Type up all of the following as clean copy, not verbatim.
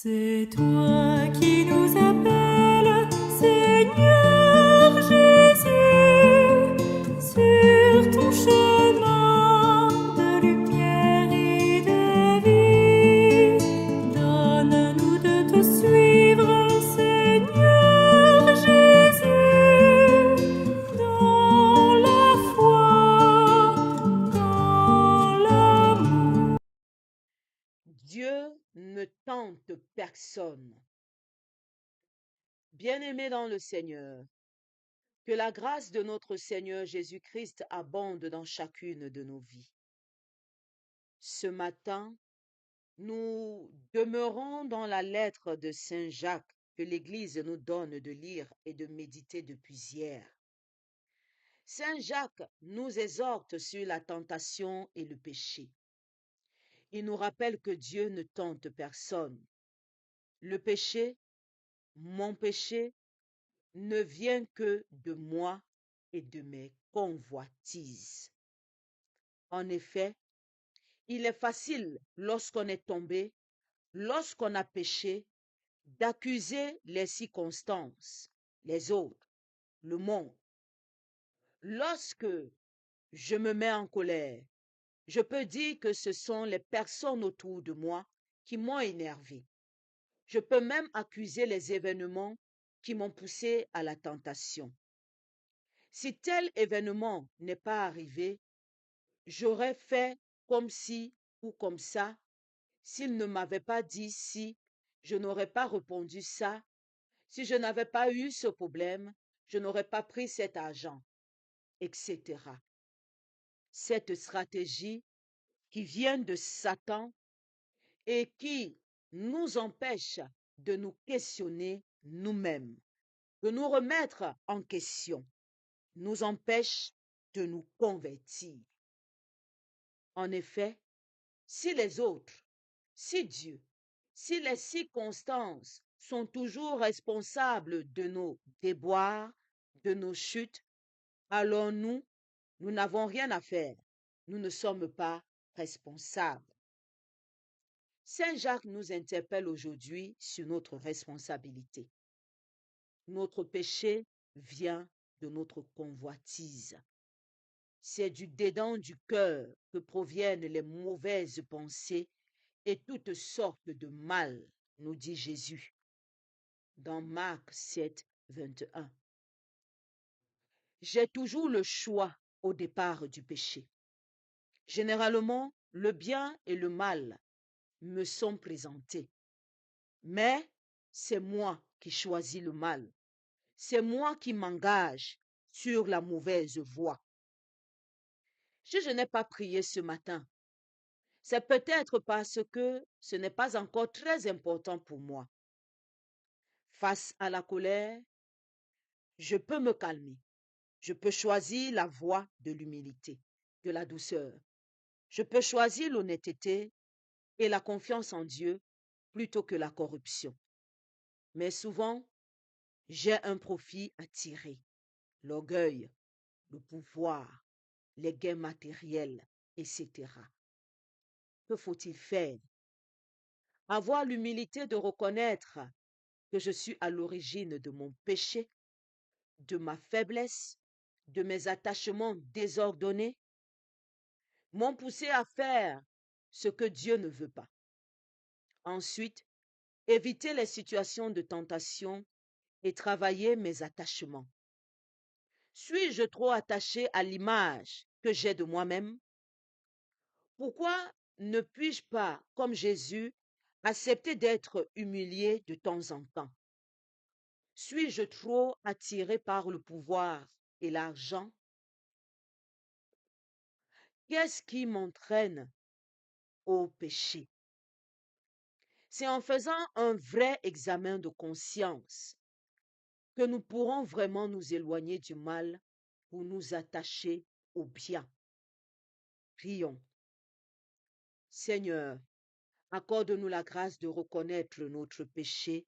C'est toi qui nous appelles, Seigneur Jésus, sur ton chemin de lumière et de vie. Donne-nous de te suivre, Seigneur Jésus, dans la foi, dans l'amour. Dieu ne tente personne. Bien-aimés dans le Seigneur, que la grâce de notre Seigneur Jésus-Christ abonde dans chacune de nos vies. Ce matin, nous demeurons dans la lettre de Saint Jacques que l'Église nous donne de lire et de méditer depuis hier. Saint Jacques nous exhorte sur la tentation et le péché. Il nous rappelle que Dieu ne tente personne. Le péché, mon péché, ne vient que de moi et de mes convoitises. En effet, il est facile, lorsqu'on est tombé, lorsqu'on a péché, d'accuser les circonstances, les autres, le monde. Lorsque je me mets en colère, je peux dire que ce sont les personnes autour de moi qui m'ont énervé. Je peux même accuser les événements qui m'ont poussé à la tentation. Si tel événement n'est pas arrivé, j'aurais fait comme si ou comme ça. S'il ne m'avait pas dit si, je n'aurais pas répondu ça. Si je n'avais pas eu ce problème, je n'aurais pas pris cet argent, etc. Cette stratégie qui vient de Satan et qui nous empêche de nous questionner nous-mêmes, de nous remettre en question, nous empêche de nous convertir. En effet, si les autres, si Dieu, si les circonstances sont toujours responsables de nos déboires, de nos chutes, alors nous n'avons rien à faire. Nous ne sommes pas responsables. Saint Jacques nous interpelle aujourd'hui sur notre responsabilité. Notre péché vient de notre convoitise. C'est du dedans du cœur que proviennent les mauvaises pensées et toutes sortes de mal, nous dit Jésus dans Marc 7, 21. J'ai toujours le choix au départ du péché. Généralement, le bien et le mal me sont présentés. Mais c'est moi qui choisis le mal. C'est moi qui m'engage sur la mauvaise voie. Si je n'ai pas prié ce matin, c'est peut-être parce que ce n'est pas encore très important pour moi. Face à la colère, je peux me calmer. Je peux choisir la voie de l'humilité, de la douceur. Je peux choisir l'honnêteté et la confiance en Dieu plutôt que la corruption. Mais souvent, j'ai un profit à tirer. L'orgueil, le pouvoir, les gains matériels, etc. Que faut-il faire? Avoir l'humilité de reconnaître que je suis à l'origine de mon péché, de ma faiblesse, de mes attachements désordonnés, m'ont poussé à faire ce que Dieu ne veut pas. Ensuite, éviter les situations de tentation et travailler mes attachements. Suis-je trop attaché à l'image que j'ai de moi-même? Pourquoi ne puis-je pas, comme Jésus, accepter d'être humilié de temps en temps? Suis-je trop attiré par le pouvoir et l'argent? Qu'est-ce qui m'entraîne au péché? C'est en faisant un vrai examen de conscience que nous pourrons vraiment nous éloigner du mal pour nous attacher au bien. Prions. Seigneur, accorde-nous la grâce de reconnaître notre péché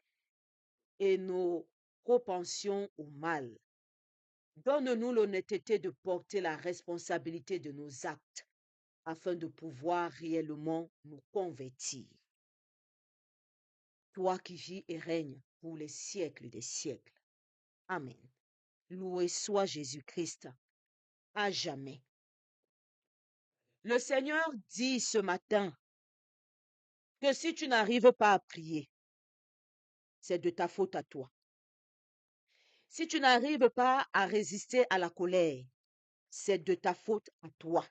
et nos propensions au mal. Donne-nous l'honnêteté de porter la responsabilité de nos actes afin de pouvoir réellement nous convertir. toi qui vis et règnes pour les siècles des siècles. Amen. Loué soit Jésus-Christ à jamais. Le Seigneur dit ce matin que si tu n'arrives pas à prier, c'est de ta faute à toi. Si tu n'arrives pas à résister à la colère, c'est de ta faute à toi.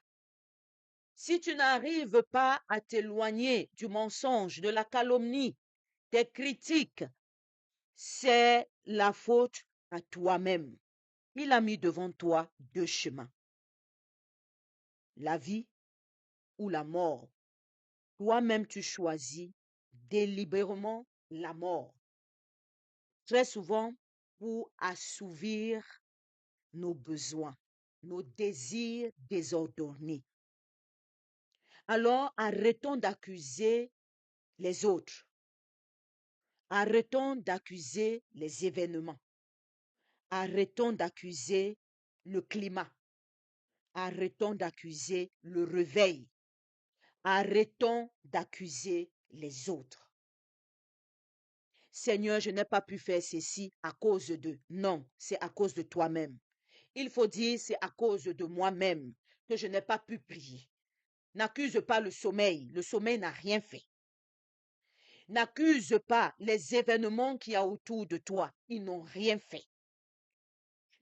Si tu n'arrives pas à t'éloigner du mensonge, de la calomnie, des critiques, c'est la faute à toi-même. Il a mis devant toi deux chemins, la vie ou la mort. Toi-même, tu choisis délibérément la mort. Très souvent, pour assouvir nos besoins, nos désirs désordonnés. Alors, arrêtons d'accuser les autres. Arrêtons d'accuser les événements. Arrêtons d'accuser le climat. Arrêtons d'accuser le réveil. Arrêtons d'accuser les autres. Seigneur, je n'ai pas pu faire ceci à cause de. Non, c'est à cause de toi-même. Il faut dire, c'est à cause de moi-même que je n'ai pas pu prier. N'accuse pas le sommeil n'a rien fait. N'accuse pas les événements qu'il y a autour de toi, ils n'ont rien fait.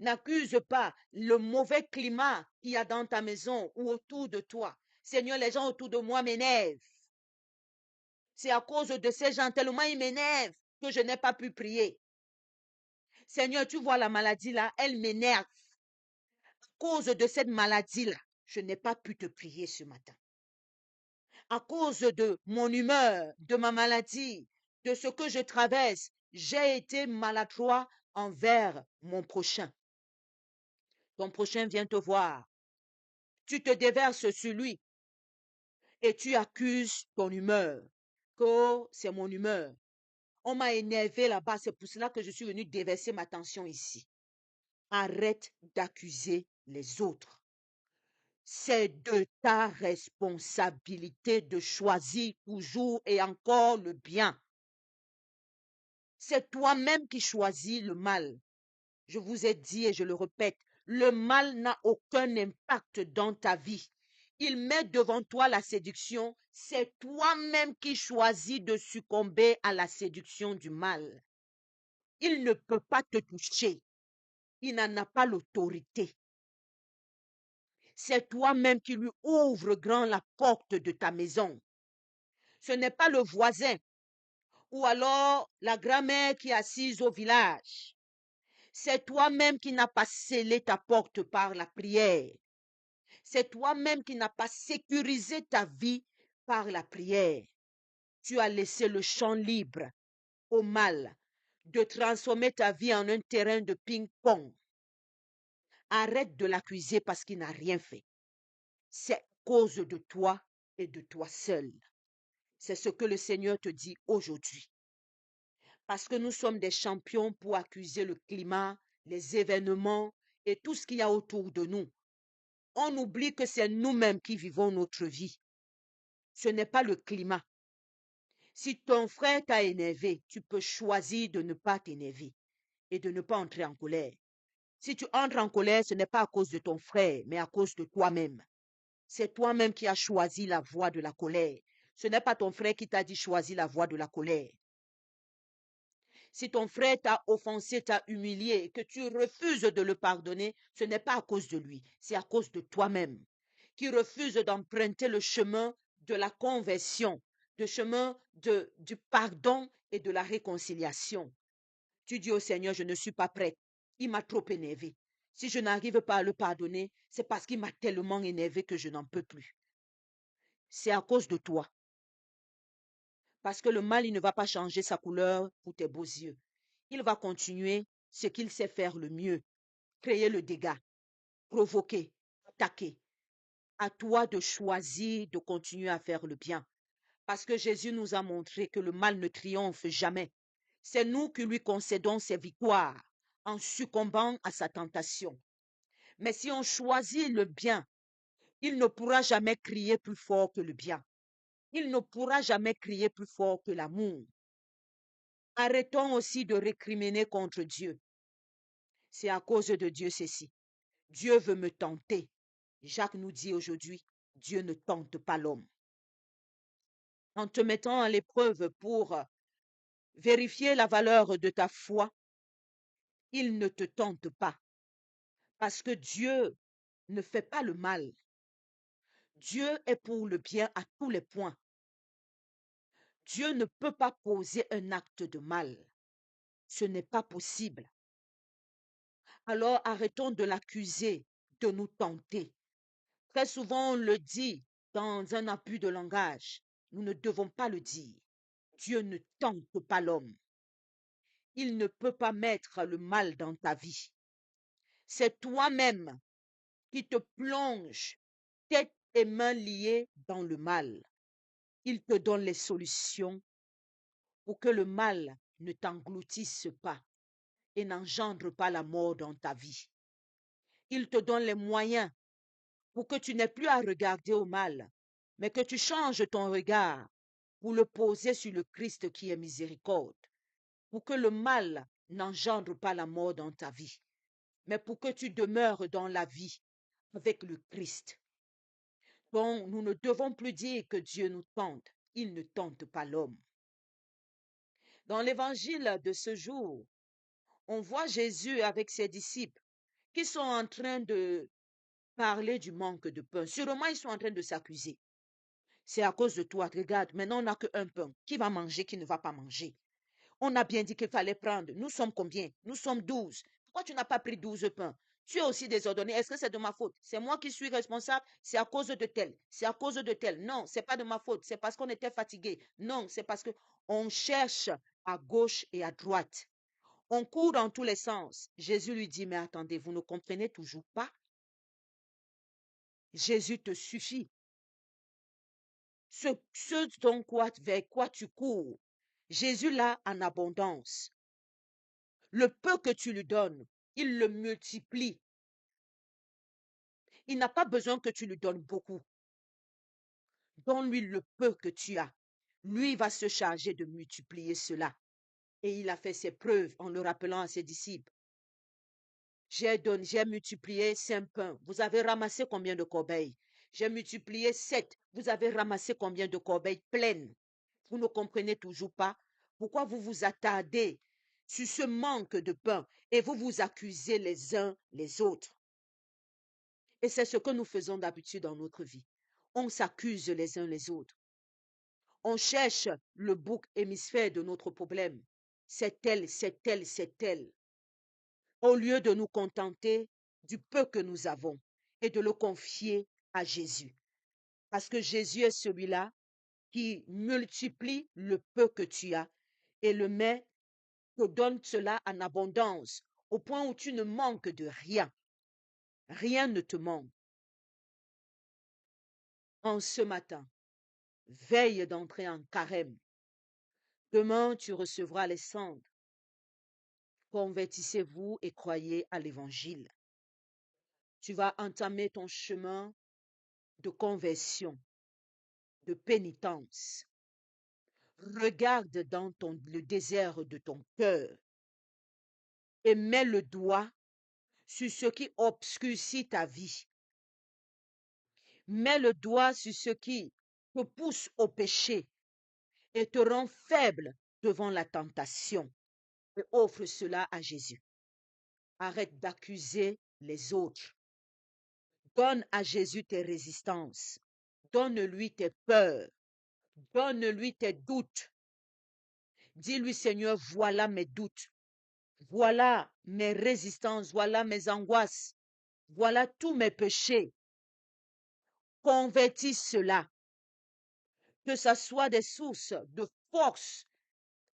N'accuse pas le mauvais climat qu'il y a dans ta maison ou autour de toi. Seigneur, les gens autour de moi m'énervent. C'est à cause de ces gens, tellement ils m'énervent que je n'ai pas pu prier. Seigneur, tu vois la maladie là, elle m'énerve. À cause de cette maladie là, je n'ai pas pu te prier ce matin. À cause de mon humeur, de ma maladie, de ce que je traverse, j'ai été maladroit envers mon prochain. Ton prochain vient te voir. Tu te déverses sur lui et tu accuses ton humeur. Que c'est mon humeur. On m'a énervé là-bas, c'est pour cela que je suis venu déverser ma tension ici. Arrête d'accuser les autres. C'est de ta responsabilité de choisir toujours et encore le bien. C'est toi-même qui choisis le mal. Je vous ai dit et je le répète, le mal n'a aucun impact dans ta vie. Il met devant toi la séduction. C'est toi-même qui choisis de succomber à la séduction du mal. Il ne peut pas te toucher. Il n'en a pas l'autorité. C'est toi-même qui lui ouvre grand la porte de ta maison. Ce n'est pas le voisin ou alors la grand-mère qui est assise au village. C'est toi-même qui n'as pas scellé ta porte par la prière. C'est toi-même qui n'as pas sécurisé ta vie par la prière. Tu as laissé le champ libre au mal de transformer ta vie en un terrain de ping-pong. Arrête de l'accuser parce qu'il n'a rien fait. C'est à cause de toi et de toi seul. C'est ce que le Seigneur te dit aujourd'hui. Parce que nous sommes des champions pour accuser le climat, les événements et tout ce qu'il y a autour de nous. On oublie que c'est nous-mêmes qui vivons notre vie. Ce n'est pas le climat. Si ton frère t'a énervé, tu peux choisir de ne pas t'énerver et de ne pas entrer en colère. Si tu entres en colère, ce n'est pas à cause de ton frère, mais à cause de toi-même. C'est toi-même qui as choisi la voie de la colère. Ce n'est pas ton frère qui t'a dit choisis la voie de la colère. Si ton frère t'a offensé, t'a humilié, que tu refuses de le pardonner, ce n'est pas à cause de lui, c'est à cause de toi-même, qui refuse d'emprunter le chemin de la conversion, le chemin du pardon et de la réconciliation. Tu dis au Seigneur, je ne suis pas prête. Il m'a trop énervé. Si je n'arrive pas à le pardonner, c'est parce qu'il m'a tellement énervé que je n'en peux plus. C'est à cause de toi. Parce que le mal, il ne va pas changer sa couleur pour tes beaux yeux. Il va continuer ce qu'il sait faire le mieux, créer le dégât, provoquer, attaquer. À toi de choisir de continuer à faire le bien. Parce que Jésus nous a montré que le mal ne triomphe jamais. C'est nous qui lui concédons ses victoires en succombant à sa tentation. Mais si on choisit le bien, il ne pourra jamais crier plus fort que le bien. Il ne pourra jamais crier plus fort que l'amour. Arrêtons aussi de récriminer contre Dieu. C'est à cause de Dieu ceci. Dieu veut me tenter. Jacques nous dit aujourd'hui, Dieu ne tente pas l'homme. En te mettant à l'épreuve pour vérifier la valeur de ta foi, il ne te tente pas. Parce que Dieu ne fait pas le mal. Dieu est pour le bien à tous les points. Dieu ne peut pas poser un acte de mal. Ce n'est pas possible. Alors arrêtons de l'accuser, de nous tenter. Très souvent, on le dit dans un abus de langage. Nous ne devons pas le dire. Dieu ne tente pas l'homme. Il ne peut pas mettre le mal dans ta vie. C'est toi-même qui te plonges tête et mains liées dans le mal. Il te donne les solutions pour que le mal ne t'engloutisse pas et n'engendre pas la mort dans ta vie. Il te donne les moyens pour que tu n'aies plus à regarder au mal, mais que tu changes ton regard pour le poser sur le Christ qui est miséricorde, pour que le mal n'engendre pas la mort dans ta vie, mais pour que tu demeures dans la vie avec le Christ. Donc, nous ne devons plus dire que Dieu nous tente. Il ne tente pas l'homme. Dans l'évangile de ce jour, on voit Jésus avec ses disciples qui sont en train de parler du manque de pain. Sûrement, ils sont en train de s'accuser. C'est à cause de toi. Regarde, maintenant, on n'a qu'un pain. Qui va manger, qui ne va pas manger? On a bien dit qu'il fallait prendre. Nous sommes combien? Nous sommes 12. Pourquoi tu n'as pas pris 12 pains? Tu es aussi désordonné. Est-ce que c'est de ma faute? C'est moi qui suis responsable? C'est à cause de tel. C'est à cause de tel. Non, c'est pas de ma faute. C'est parce qu'on était fatigué. Non, c'est parce que on cherche à gauche et à droite. On court dans tous les sens. Jésus lui dit, mais attendez, vous ne comprenez toujours pas? Jésus te suffit. Vers quoi tu cours, Jésus l'a en abondance. Le peu que tu lui donnes, il le multiplie. Il n'a pas besoin que tu lui donnes beaucoup. Donne-lui le peu que tu as. Lui va se charger de multiplier cela. Et il a fait ses preuves en le rappelant à ses disciples. J'ai multiplié 5 pains. Vous avez ramassé combien de corbeilles? J'ai multiplié 7. Vous avez ramassé combien de corbeilles pleines? Vous ne comprenez toujours pas pourquoi vous vous attardez sur ce manque de pain et vous vous accusez les uns les autres. Et c'est ce que nous faisons d'habitude dans notre vie. On s'accuse les uns les autres. On cherche le bouc hémisphère de notre problème. C'est elle, c'est elle, c'est elle. Au lieu de nous contenter du peu que nous avons et de le confier à Jésus. Parce que Jésus est celui-là qui multiplie le peu que tu as et te donne cela en abondance, au point où tu ne manques de rien. Rien ne te manque. En ce matin, veille d'entrer en carême. Demain, tu recevras les cendres. Convertissez-vous et croyez à l'évangile. Tu vas entamer ton chemin de conversion, de pénitence. Regarde dans le désert de ton cœur et mets le doigt sur ce qui obscurcit ta vie. Mets le doigt sur ce qui te pousse au péché et te rend faible devant la tentation et offre cela à Jésus. Arrête d'accuser les autres. Donne à Jésus tes résistances. Donne-lui tes peurs. Donne-lui tes doutes. Dis-lui, Seigneur, voilà mes doutes. Voilà mes résistances. Voilà mes angoisses. Voilà tous mes péchés. Convertis cela. Que ce soit des sources de force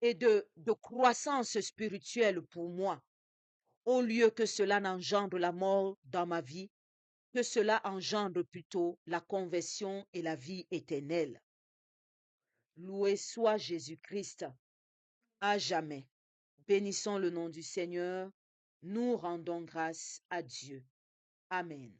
et de croissance spirituelle pour moi. Au lieu que cela n'engendre la mort dans ma vie, que cela engendre plutôt la conversion et la vie éternelle. Loué soit Jésus-Christ à jamais. Bénissons le nom du Seigneur. Nous rendons grâce à Dieu. Amen.